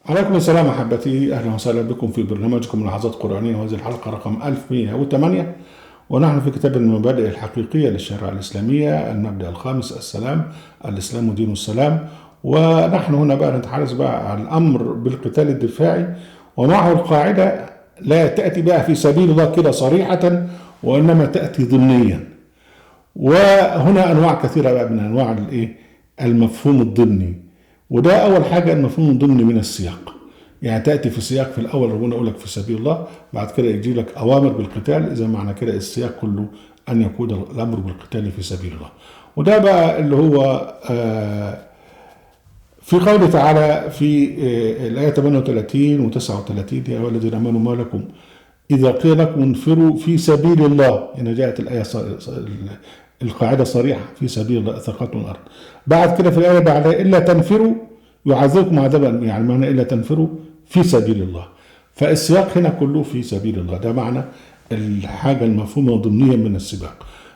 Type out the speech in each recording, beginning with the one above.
عليكم السلام أحبتي، أهلا وسهلا بكم في برنامجكم لحظات قرآنية، وهذه الحلقة رقم 1108. ونحن في كتاب المبادئ الحقيقية للشريعة الإسلامية، المبدأ الخامس السلام، الإسلام دين السلام. ونحن هنا بقى نتحدث بقى عن الأمر بالقتال الدفاعي، ومعه القاعدة لا تأتي بقى في سبيل الله كده صريحة، وإنما تأتي ضمنيا. وهنا أنواع كثيرة بقى من أنواع المفهوم الضمني. وده أول حاجة المفهوم الضمني من السياق، يعني تأتي في سياق في الأول ربنا يقول لك في سبيل الله، بعد كده يجي لك أوامر بالقتال، إذا معنى كده السياق كله أن يكون الأمر بالقتال في سبيل الله. وده بقى اللي هو في قوله تعالى في الآية 38 و 39: يا أيها الذين آمنوا ما لكم إذا قيل لكم انفروا في سبيل الله. هنا جاءت الآية القاعدة صريحة في سبيل الله أثقلتم الأرض. بعد كده في الآية بعدها إلا تنفروا يعذبكم عذابا، يعني معنى إلا تنفروا في سبيل الله. فالسياق هنا كله في سبيل الله، ده معنى الحاجة المفهومة ضمنيا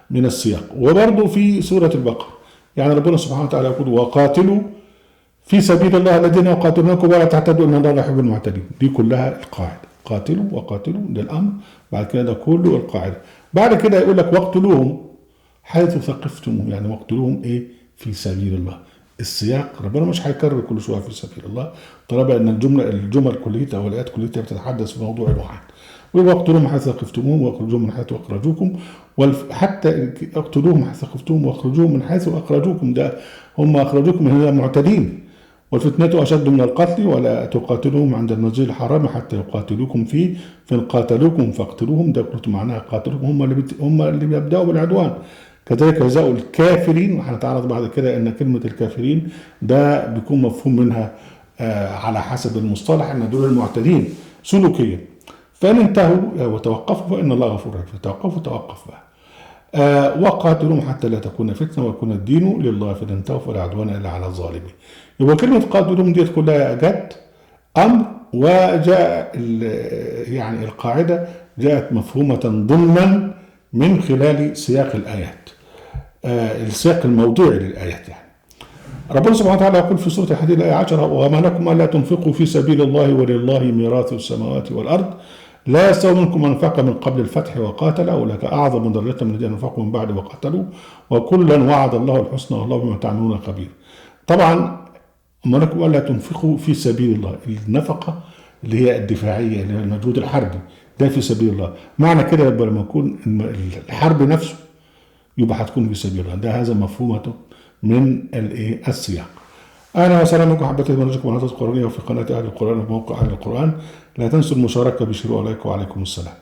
من السياق. وبرضه في سورة البقرة يعني ربنا سبحانه وتعالى يقول: وقاتلوا في سبيل الله الذين يقاتلونكم ولا تعتدوا ان الله لا يحب المعتدين. دي كلها القاعده، قاتلوا وقاتلوا ده الامر، بعد كده ده كله القاعده. بعد كده يقول لك: واقتلوهم حيث ثقفتموهم، يعني واقتلوهم في سبيل الله. السياق ربنا مش هيكرر كل شويه في سبيل الله، طالما ان الجمل كليتها او الايات كليتها بتتحدث في موضوع واحد. واقتلوهم حيث ثقفتموهم واخرجوهم من حيث اخرجوكم، حتى اقتلوهم حيث ثقفتموهم واخرجوهم من حيث اخرجوكم، ده هم اخرجوكم من هنا معتدين. والفتنة أشد من القتل ولا تقاتلوهم عند المسجد الحرام حتى يقاتلوكم فيه فإن قاتلوكم فاقتلوهم. ده قلت معناها قاتلوهم، هم اللي بيبدأوا بالعدوان. كذلك جزاء الكافرين، وهنتعرض بعد كده ان كلمة الكافرين ده بيكون مفهوم منها على حسب المصطلح ان دول المعتدين سلوكيا. فإن انتهوا وتوقفوا فإن الله غفور رحيم. فتوقفوا توقف بقى. وقاتلوهم حتى لا تكون فتنة ويكون الدين لله فإن انتهوا فلا عدوان إلا على الظالمين. يبقى كلمة قاتلوهم ديت كلها جت أمر، وجاء يعني القاعدة جاءت مفهومة ضمنا من خلال سياق الآيات، السياق الموضوعي للآيات. يعني ربنا سبحانه وتعالى يقول في سورة الحديد الآية 10: وما لكم ألا تنفقوا في سبيل الله ولله ميراث السماوات والأرض لا يستوي منكم من أنفق من قبل الفتح وقاتل أولئك أعظم درجة من الذين أنفقوا من بعد وقاتلوا وكلا وعد الله الحسنى والله بما تعملون خبير. طبعا وما لكم ألا تنفقوا في سبيل الله، النفقة اللي هي الدفاعية اللي هي المجهود الحربي ده في سبيل الله. معنى كده يبقى لما يكون الحرب نفسه يبقى هتكون في سبيل الله، ده هذا مفهومته من السياق. أهلا وسهلا بكم حبتي برنامجكم لحظات قرآنية وفي قناة أهل القرآن وفي موقع أهل القرآن. لا تنسوا المشاركة بشير عليكم وعليكم السلام.